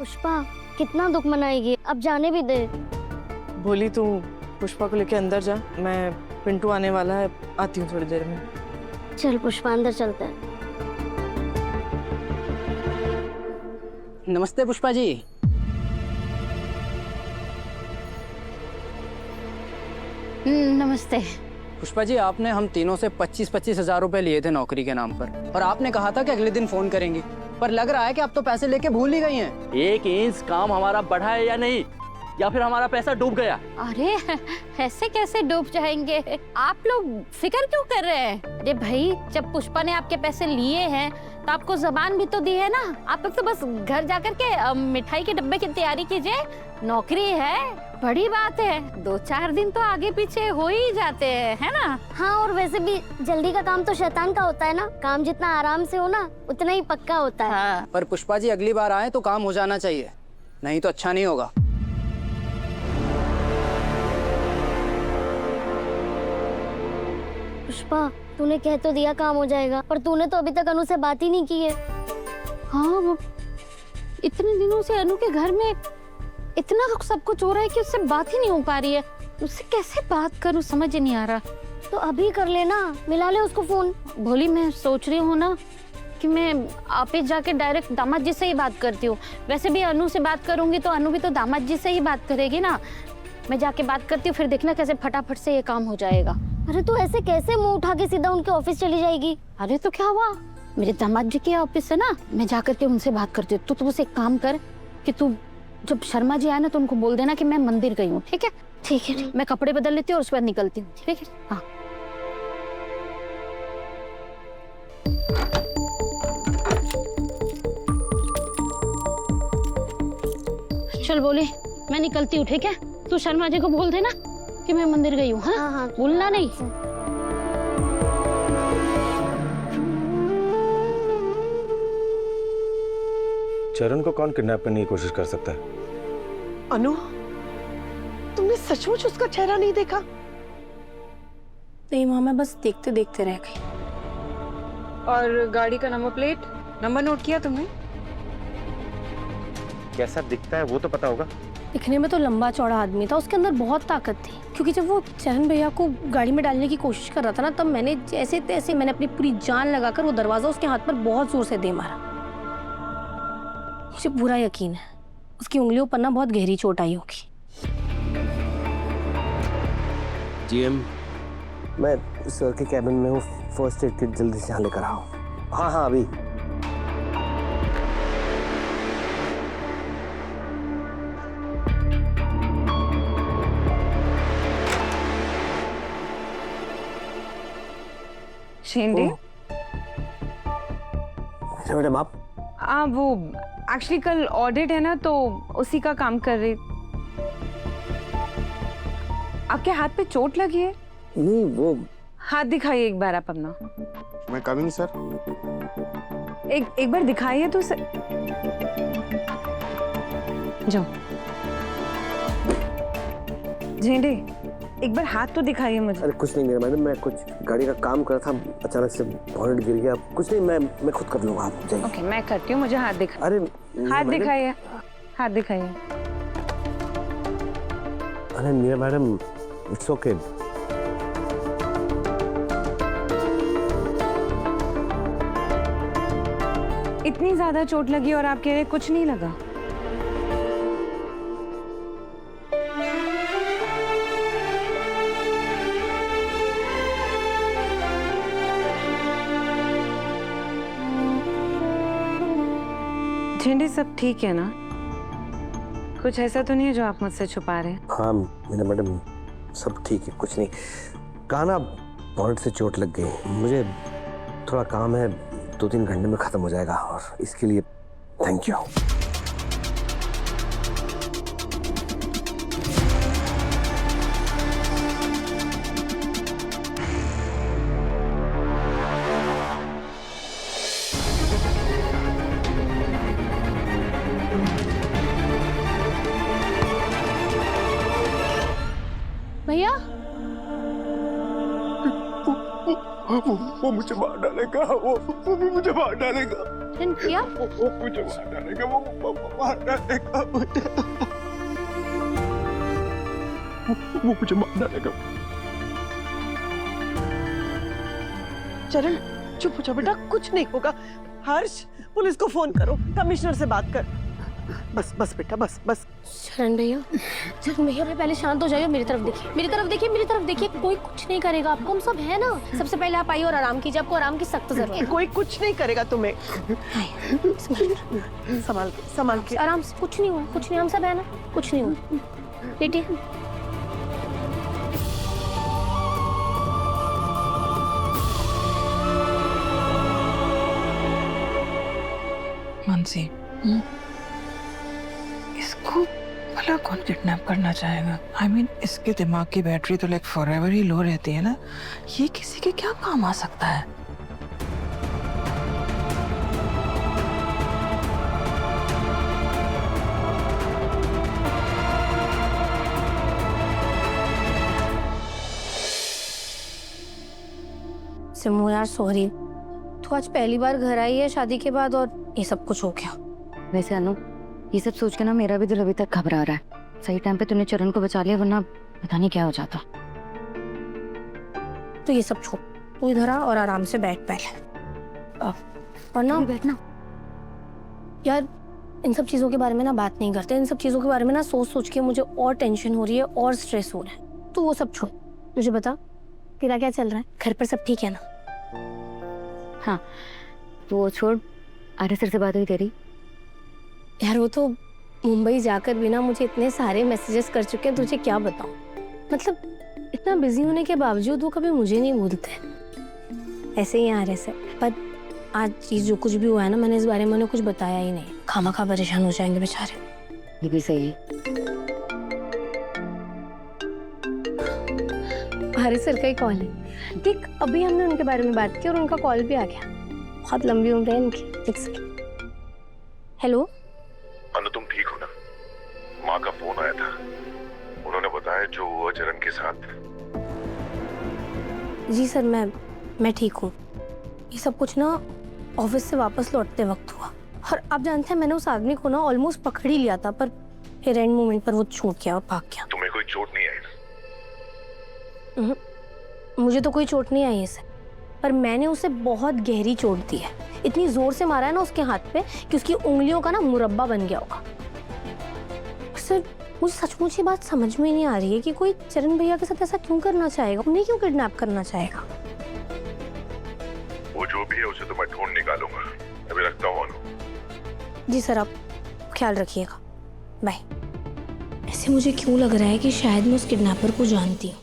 पुष्पा कितना दुख मनाएगी, अब जाने भी दे। भोली तू पुष्पा को लेके अंदर जा, मैं पिंटू आने वाला है, आती हूँ थोड़ी देर में। चल पुष्पा अंदर चलते हैं। नमस्ते पुष्पा जी। नमस्ते। पुष्पा जी, आपने हम तीनों से 25-25 हजार रुपए लिए थे नौकरी के नाम पर, और आपने कहा था कि अगले दिन फोन करेंगी, पर लग रहा है कि आप तो पैसे लेके भूल ही गई हैं। 1 इंच काम हमारा बढ़ा है या नहीं, या फिर हमारा पैसा डूब गया? अरे ऐसे कैसे डूब जाएंगे, आप लोग फिक्र क्यों कर रहे हैं? अरे भाई, जब पुष्पा ने आपके पैसे लिए हैं तो आपको जबान भी तो दी है ना। आप लोग तो बस घर जाकर के मिठाई के डब्बे की तैयारी कीजिए। नौकरी है, बड़ी बात है, 2-4 दिन तो आगे पीछे हो ही जाते हैं, है ना? हाँ, और वैसे भी जल्दी का काम तो शैतान का होता है ना, काम जितना आराम से हो ना उतना ही पक्का होता है। हाँ। पर पुष्पा जी, अगली बार आए तो काम हो जाना चाहिए, नहीं तो अच्छा नहीं होगा। पुष्पा, तूने कह तो दिया काम हो जाएगा, पर तूने तो अभी तक अनु से बात ही नहीं की है। हाँ, वो इतने दिनों से अनु के घर में इतना सब कुछ हो रहा है कि उससे बात ही नहीं हो पा रही है। उससे कैसे बात करूं, समझ ही नहीं आ रहा। तो अभी कर लेना, मिला ले उसको फोन। भोली, मैं सोच रही हूँ ना कि मैं ऑफिस जाके डायरेक्ट दामाद जी से ही बात करती हूँ। वैसे भी अनु से बात करूंगी तो अनु भी तो दामाद जी से ही बात करेगी ना। मैं जाके बात करती हूँ, फिर देखना कैसे फटाफट से ये काम हो जाएगा। अरे तू ऐसे कैसे मुंह उठा के सीधा उनके ऑफिस चली जाएगी? अरे तो क्या हुआ, मेरे दामाद जी के ऑफिस है ना, मैं जाकर के उनसे बात करती हूँ। तू उसे एक काम कर कि तू जब शर्मा जी आए ना तो उनको बोल देना कि मैं मंदिर गई हूँ, ठीक है? ठीक है। मैं कपड़े बदल लेती हूँ और उसके बाद निकलती हूँ, ठीक है? हाँ। चल बोली, मैं निकलती हूँ, ठीक है? तू शर्मा जी को बोल देना कि मैं मंदिर गई हूँ। हाँ हाँ हाँ, भूलना नहीं। चरण को कौन किडनैप करने की कोशिश कर सकता है? अनु, तुमने सचमुच उसका चेहरा नहीं देखा? नहीं माँ, मैं बस देखते देखते रह गई। और गाड़ी का नंबर प्लेट नंबर नोट किया तुमने? कैसा दिखता है वो तो पता होगा। दिखने में तो लंबा चौड़ा आदमी था, उसके अंदर बहुत ताकत थी। क्योंकि जब वो चरण भैया को गाड़ी में डालने की कोशिश कर रहा था ना, तब मैंने जैसे तैसे मैंने अपनी पूरी जान लगाकर वो दरवाजा उसके हाथ पर बहुत जोर से दे मारा। मुझे पूरा यकीन है उसकी उंगलियों पर ना बहुत गहरी चोट आई होगी। जीएम, मैं सर के कैबिन में हूँ, फर्स्ट एड किट जल्दी से यहाँ लेकर आओ। हाँ हाँ अभी। शेंडे, मैडम आप? वो एक्चुअली कल ऑडिट है ना, तो उसी का काम कर रही। आपके हाथ पे चोट लगी है? नहीं, वो हाथ दिखाइए एक बार आप अपना। मैं कमिंग सर। एक बार दिखाइए तो सर। जाओ झेंडे, एक बार हाथ तो दिखाइए मुझे। अरे कुछ नहीं मैडम, मैं कुछ गाड़ी का काम कर रहा था, अचानक से बॉनेट गिर गया। कुछ नहीं, मैं खुद कर लूंगा, आप जाइए। ओके, मैं करती हूँ, मुझे हाथ दिखा। अरे हाथ दिखाइए, हाथ दिखाइए। अरे मीरा मैडम, इट्स ओके। इतनी ज्यादा चोट लगी और आप कह रहे कुछ नहीं लगा? झेंडे, सब ठीक है ना? कुछ ऐसा तो नहीं है जो आप मुझसे छुपा रहे हैं? हाँ मीरा मैडम, सब ठीक है, कुछ नहीं। कहा ना बॉनेट से चोट लग गई। मुझे थोड़ा काम है, 2-3 घंटे में खत्म हो जाएगा, और इसके लिए थैंक यू। भैया, वो मुझे मार डालेगा, वो मुझे मार डालेगा। चरण भैया वो मुझे मार डालेगा, वो मार डालेगा मुझे। वो मुझे मार डालेगा। चरण चुप हो जा बेटा, कुछ नहीं होगा। हर्ष, पुलिस को फोन करो, कमिश्नर से बात कर। बस बस बेटा, बस बस। चरण भैया पहले शांत हो जाइए, मेरी तरफ देखिए, मेरी तरफ देखिए, मेरी तरफ देखिए। कोई कुछ नहीं करेगा आपको, हम सब है ना। सबसे पहले आप आइए और आराम कीजिए, आपको आराम की सख्त जरूरत है। कोई कुछ नहीं करेगा तुम्हें। संभाल के, संभाल के। आराम से, कुछ नहीं हुआ, कुछ नहीं, हम सब है ना, कुछ नहीं हुआ। लेटिए। मानसी, इसको भला कौन किडनैप करना चाहेगा? I mean, इसके दिमाग की बैटरी तो लाइक फॉरएवर ही लो रहती है ना। ये किसी के क्या काम आ सकता है? सिमू यार सॉरी, तू आज पहली बार घर आई है शादी के बाद और ये सब कुछ हो गया। वैसे अनु, ये सब सोच के ना मेरा भी दिल अभी तक घबरा रहा है। सही टाइम पे तूने चरण को बचा लिया, वरना पता नहीं क्या हो जाता। तो ये सब छोड़, तू इधर आ और आराम से बैठ पहले। और ना बैठना यार, इन सब चीजों के बारे में ना बात नहीं करते। इन सब चीजों के बारे में ना सोच सोच के मुझे और टेंशन हो रही है और स्ट्रेस हो रहा है। तो वो सब छोड़, मुझे बता तेरा क्या चल रहा है? घर पर सब ठीक है ना? हाँ, तो वो छोड़, आर्य सर से बात हुई तेरी? यार वो तो मुंबई जाकर भी ना मुझे इतने सारे मैसेजेस कर चुके हैं, तुझे क्या बताऊं। मतलब इतना बिजी होने के बावजूद वो कभी मुझे नहीं भूलते। ऐसे ही आर्य सर, पर आज चीज जो कुछ भी हुआ है ना, मैंने इस बारे में उन्हें कुछ बताया ही नहीं। खामखा परेशान हो जाएंगे बेचारे। ये भी सही है। आर्य सर का ही कॉल है। ठीक अभी हमने उनके बारे में बात की और उनका कॉल भी आ गया। बहुत लंबी उम्र है इनकी। एक सेकंड। हेलो अनु, तुम ठीक हो ना? माँ का फोन आया था, उन्होंने बताया जो हुआ चरण के साथ। जी सर, मैं ठीक हूँ। ये सब कुछ ना ऑफिस से वापस लौटते वक्त हुआ। और आप जानते हैं मैंने उस आदमी को ना ऑलमोस्ट पकड़ ही लिया था, पर फिर एंड मोमेंट पर वो छूट गया और भाग गया। तुम्हें कोई चोट नहीं आई ना? मुझे तो कोई चोट नहीं आई है सर, पर मैंने उसे बहुत गहरी चोट दी है। इतनी जोर से मारा है ना उसके हाथ पे कि उसकी उंगलियों का ना मुरब्बा बन गया होगा। सर मुझे सचमुच ये बात समझ में नहीं आ रही है कि कोई चरण भैया के साथ ऐसा क्यों करना चाहेगा, उन्हें क्यों किडनैप करना चाहेगा। वो जो भी है उसे तो मैं ढूंढ निकालूंगा। अभी रखता हूँ अनु। जी सर, आप ख्याल रखिएगा, बाय। ऐसे मुझे क्यों लग रहा है कि शायद मैं उस किडनैपर को जानती हूँ।